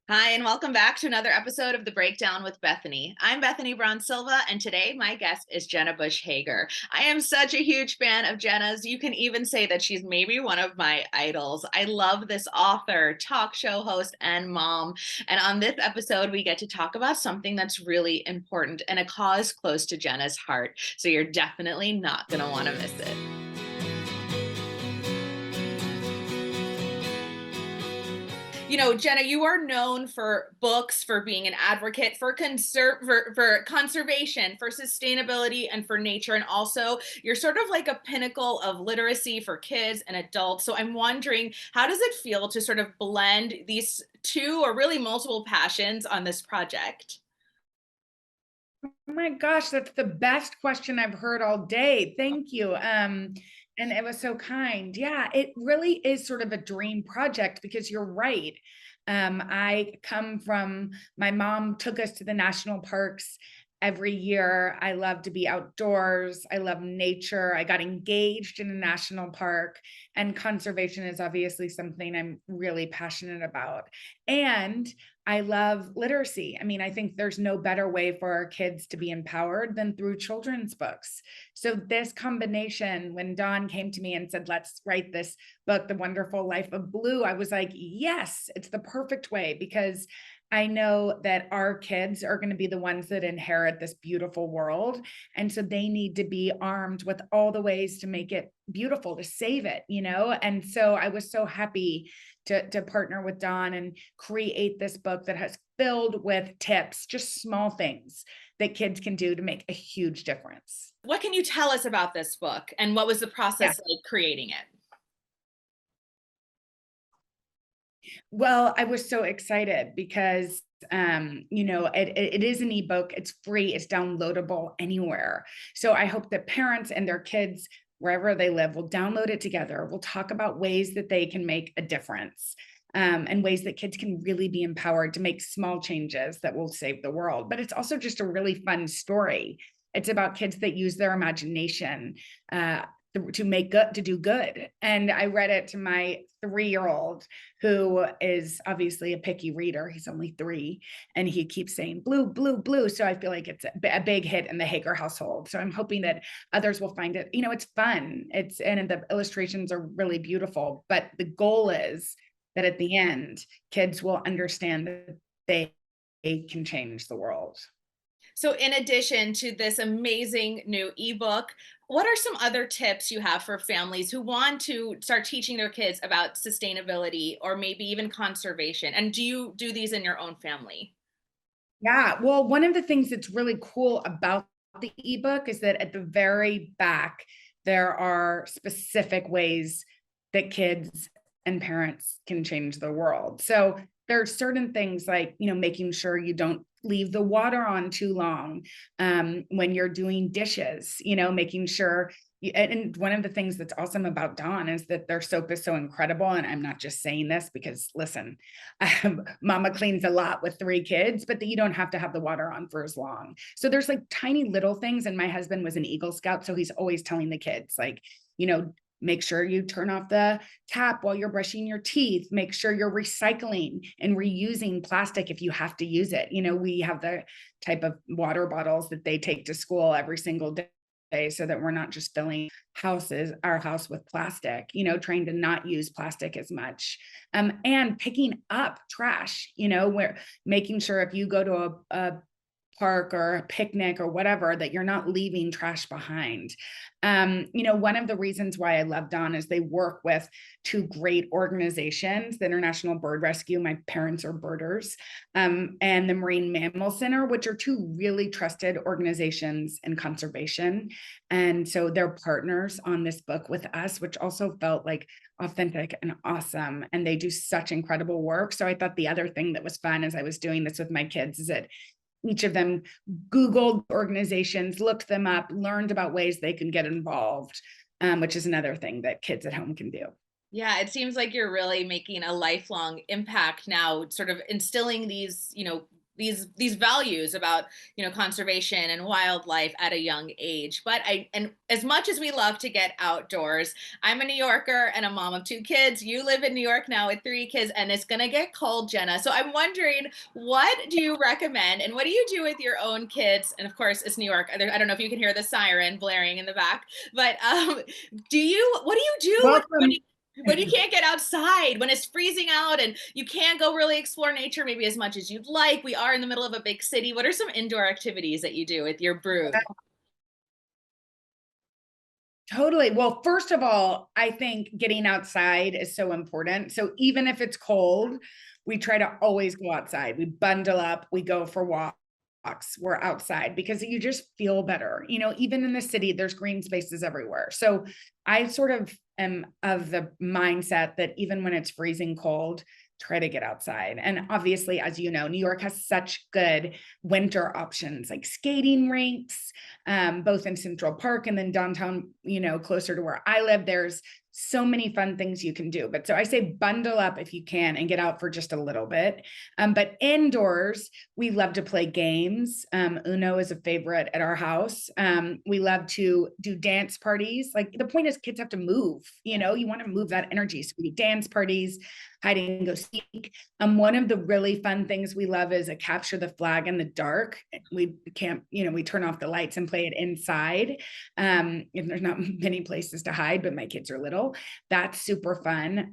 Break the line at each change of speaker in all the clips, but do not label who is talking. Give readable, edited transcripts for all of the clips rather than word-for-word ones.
Hi, and welcome back to another episode of The Breakdown with Bethany. I'm Bethany Braun-Silva, and today my guest is Jenna Bush Hager. I am such a huge fan of Jenna's. You can even say that she's maybe one of my idols. I love this author, talk show host, and mom. And on this episode, we get to talk about something that's really important and a cause close to Jenna's heart. So you're definitely not going to want to miss it. Jenna, you are known for books, for being an advocate for conservation, for sustainability, and for nature. And also, you're sort of like a pinnacle of literacy for kids and adults. So I'm wondering, how does it feel to sort of blend these two or really multiple passions on this project?
Oh my gosh, that's the best question I've heard all day. Thank you. And it was so kind. Yeah, it really is sort of a dream project because you're right. I come from my mom took us to the national parks every year. I love to be outdoors. I love nature. I got engaged in a national park, and conservation is obviously something I'm really passionate about. And I love literacy. I mean, I think there's no better way for our kids to be empowered than through children's books. So, this combination, when Dawn came to me and said, let's write this book, The Wonderful Life of Blue, I was like, yes, it's the perfect way because I know that our kids are going to be the ones that inherit this beautiful world. And so they need to be armed with all the ways to make it beautiful, to save it. And so I was so happy to partner with Dawn and create this book that has filled with tips, just small things that kids can do to make a huge difference.
What can you tell us about this book, and what was the
Yeah.
process like creating it?
Well, I was so excited because it is an ebook, it's free, it's downloadable anywhere. So I hope that parents and their kids wherever they live will download it together. We'll talk about ways that they can make a difference. And ways that kids can really be empowered to make small changes that will save the world. But it's also just a really fun story. It's about kids that use their imagination uh, to make good, to do good. And I read it to my 3 year old, who is obviously a picky reader. He's only 3, and he keeps saying blue, blue, blue. So I feel like it's a big hit in the Hager household. So I'm hoping that others will find it. It's fun. And the illustrations are really beautiful. But the goal is that at the end, kids will understand that they can change the world.
So, in addition to this amazing new ebook, what are some other tips you have for families who want to start teaching their kids about sustainability or maybe even conservation? And do you do these in your own family?
Yeah. Well, one of the things that's really cool about the ebook is that at the very back, there are specific ways that kids and parents can change the world. So there are certain things like, making sure you don't leave the water on too long when you're doing dishes, making sure. And one of the things that's awesome about Dawn is that their soap is so incredible. And I'm not just saying this because, listen, mama cleans a lot with 3 kids, but that you don't have to have the water on for as long. So there's like tiny little things. And my husband was an Eagle Scout. So he's always telling the kids, like, make sure you turn off the tap while you're brushing your teeth. Make sure you're recycling and reusing plastic if you have to use it. We have the type of water bottles that they take to school every single day so that we're not just filling our house with plastic, trying to not use plastic as much. And picking up trash, where making sure if you go to a park or a picnic or whatever, that you're not leaving trash behind. One of the reasons why I love Dawn is they work with 2 great organizations, the International Bird Rescue, my parents are birders, and the Marine Mammal Center, which are 2 really trusted organizations in conservation. And so they're partners on this book with us, which also felt like authentic and awesome. And they do such incredible work. So I thought the other thing that was fun as I was doing this with my kids is that each of them Googled organizations, looked them up, learned about ways they can get involved, which is another thing that kids at home can do.
Yeah, it seems like you're really making a lifelong impact now, sort of instilling these these values about, conservation and wildlife at a young age. But and as much as we love to get outdoors, I'm a New Yorker and a mom of 2 kids. You live in New York now with 3 kids, and it's gonna get cold, Jenna. So I'm wondering, what do you recommend, and what do you do with your own kids? And of course, it's New York. I don't know if you can hear the siren blaring in the back, but what do you do
Welcome.
when you can't get outside, when it's freezing out and you can't go really explore nature maybe as much as you'd like? We are in the middle of a big city. What are some indoor activities that you do with your brood?
Totally. Well, first of all, I think getting outside is so important. So even if it's cold, we try to always go outside. We bundle up, we go for walks, we're outside because you just feel better. Even in the city, there's green spaces everywhere. So I sort of am of the mindset that even when it's freezing cold, try to get outside. And obviously, as you know, New York has such good winter options like skating rinks, both in Central Park and then downtown, closer to where I live. There's so many fun things you can do. But so I say bundle up if you can and get out for just a little bit. But indoors, we love to play games. Uno is a favorite at our house. We love to do dance parties. Like the point is kids have to move, you want to move that energy. So we do dance parties, hide and go seek. One of the really fun things we love is a capture the flag in the dark. We can't, we turn off the lights and play it inside. If there's not many places to hide, but my kids are little. That's super fun.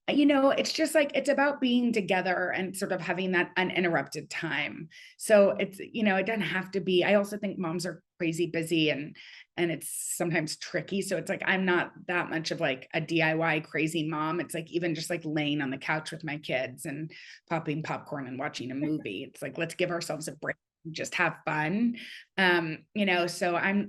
It's just like, it's about being together and sort of having that uninterrupted time. So it's, it doesn't have to be, I also think moms are crazy busy and it's sometimes tricky. So it's like, I'm not that much of like a DIY crazy mom. It's like, even just like laying on the couch with my kids and popping popcorn and watching a movie. It's like, let's give ourselves a break, just have fun. So I'm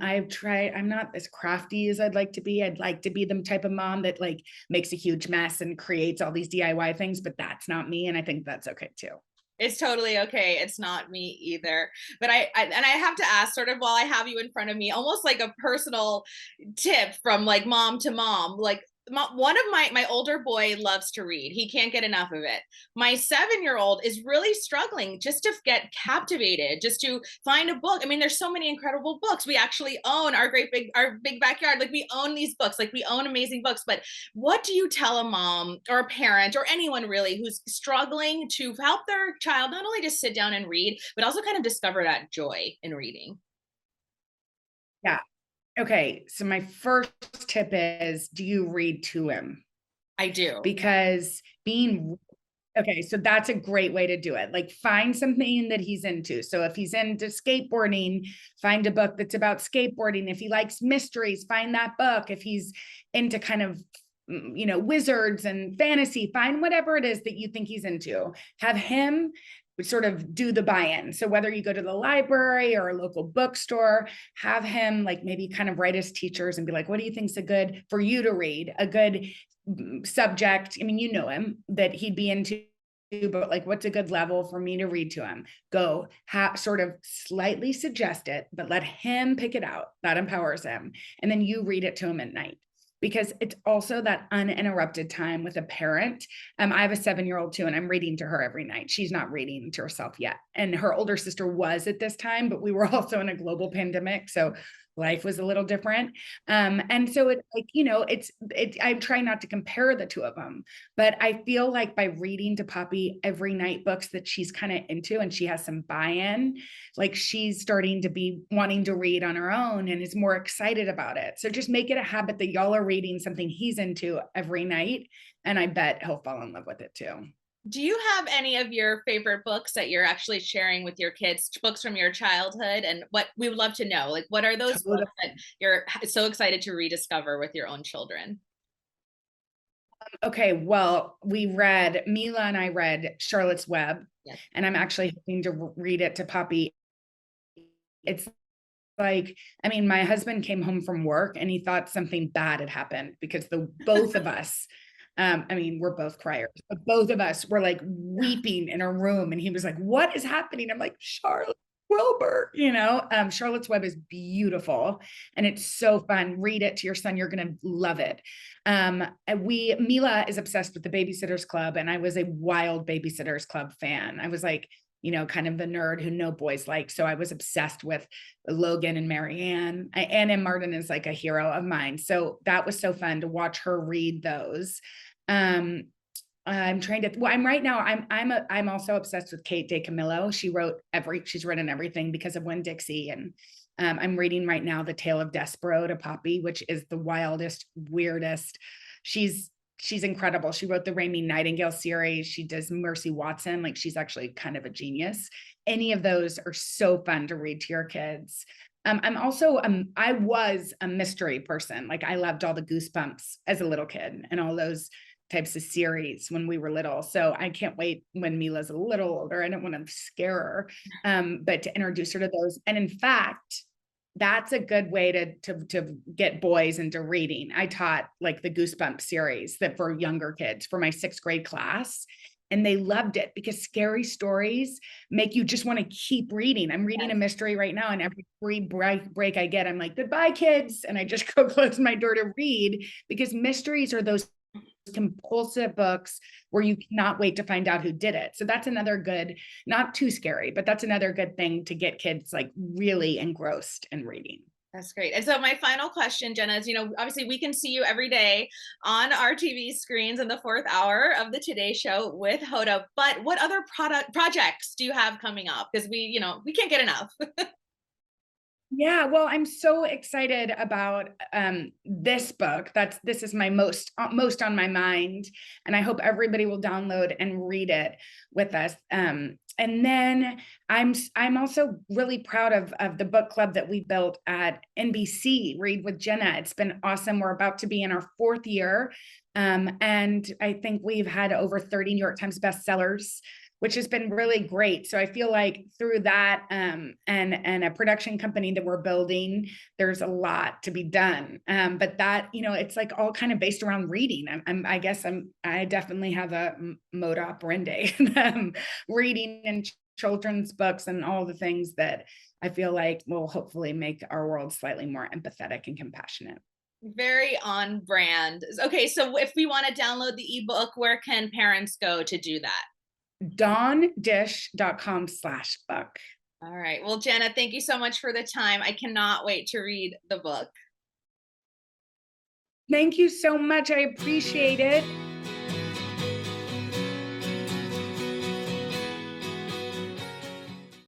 not as crafty as I'd like to be. I'd like to be the type of mom that like makes a huge mess and creates all these DIY things, but that's not me. And I think that's okay too.
It's totally okay. It's not me either. But I have to ask, sort of while I have you in front of me, almost like a personal tip from like mom to mom. Like one of my older boy loves to read. He can't get enough of it. My 7-year-old is really struggling just to get captivated, just to find a book. I mean, there's so many incredible books. We actually own our big backyard. Like we own these books, like we own amazing books. But what do you tell a mom or a parent or anyone really who's struggling to help their child not only just sit down and read, but also kind of discover that joy in reading?
Yeah. Okay. So my first tip is, do you read to him?
I do.
Because okay, so that's a great way to do it. Like find something that he's into. So if he's into skateboarding, find a book that's about skateboarding. If he likes mysteries, find that book. If he's into kind of, wizards and fantasy, find whatever it is that you think he's into. Have him sort of do the buy-in. So whether you go to the library or a local bookstore, have him like maybe kind of write his teachers and be like, what do you think's a good for you to read, a good subject? I mean, him that he'd be into, but like, what's a good level for me to read to him? Go sort of slightly suggest it, but let him pick it out. That empowers him. And then you read it to him at night. Because it's also that uninterrupted time with a parent. I have a 7-year-old too, and I'm reading to her every night. She's not reading to herself yet. And her older sister was at this time, but we were also in a global pandemic. So life was a little different. And so it's like, I'm trying not to compare the two of them, but I feel like by reading to Poppy every night books that she's kind of into and she has some buy-in, like she's starting to be wanting to read on her own and is more excited about it. So just make it a habit that y'all are reading something he's into every night. And I bet he'll fall in love with it too.
Do you have any of your favorite books that you're actually sharing with your kids, books from your childhood? And what we would love to know, like, what are those books that you're so excited to rediscover with your own children?
Okay, well, Mila and I read Charlotte's Web,
Yes.
and I'm actually hoping to read it to Poppy. It's like, I mean, my husband came home from work and he thought something bad had happened because both of us, we're both criers, but both of us were like weeping in a room. And he was like, what is happening? I'm like, Charlotte Wilbur, Charlotte's Web is beautiful and it's so fun. Read it to your son. You're going to love it. Mila is obsessed with the Babysitters Club, and I was a wild Babysitters Club fan. I was like kind of the nerd who no boys like. So I was obsessed with Logan and Marianne. Anna Martin is like a hero of mine. So that was so fun to watch her read those. I'm trying to, well, I'm also obsessed with Kate DeCamillo. She's written everything because of Winn-Dixie. And I'm reading right now The Tale of Despero to Poppy, which is the wildest, weirdest. She's incredible. She wrote the Raimi Nightingale series. She does Mercy Watson. Like, she's actually kind of a genius. Any of those are so fun to read to your kids. I was a mystery person. Like, I loved all the Goosebumps as a little kid and all those types of series when we were little. So I can't wait when Mila's a little older. I don't want to scare her, but to introduce her to those. And in fact, that's a good way to get boys into reading. I taught like the Goosebumps series that for younger kids for my 6th grade class, and they loved it because scary stories make you just want to keep reading. I'm reading a mystery right now, and every free break I get, I'm like, goodbye, kids. And I just go close my door to read, because mysteries are those compulsive books where you cannot wait to find out who did it. So that's another good, not too scary, but that's another good thing to get kids like really engrossed in reading.
That's great. And so my final question, Jenna, is, obviously we can see you every day on our TV screens in the 4th hour of the Today Show with Hoda, but what other projects do you have coming up? Because we can't get enough.
Yeah, well, I'm so excited about this book. This is my most on my mind, and I hope everybody will download and read it with us. And then I'm also really proud of the book club that we built at NBC, Read with Jenna. It's been awesome. We're about to be in our 4th year, and I think we've had over 30 New York Times bestsellers, which has been really great. So I feel like through that and a production company that we're building, there's a lot to be done. But that, it's like all kind of based around reading. I definitely have a mode operandi, reading and children's books and all the things that I feel like will hopefully make our world slightly more empathetic and compassionate.
Very on brand. Okay, so if we want to download the ebook, where can parents go to do that?
dawndish.com/book.
All right. Well, Jenna, thank you so much for the time. I cannot wait to read the book.
Thank you so much. I appreciate it.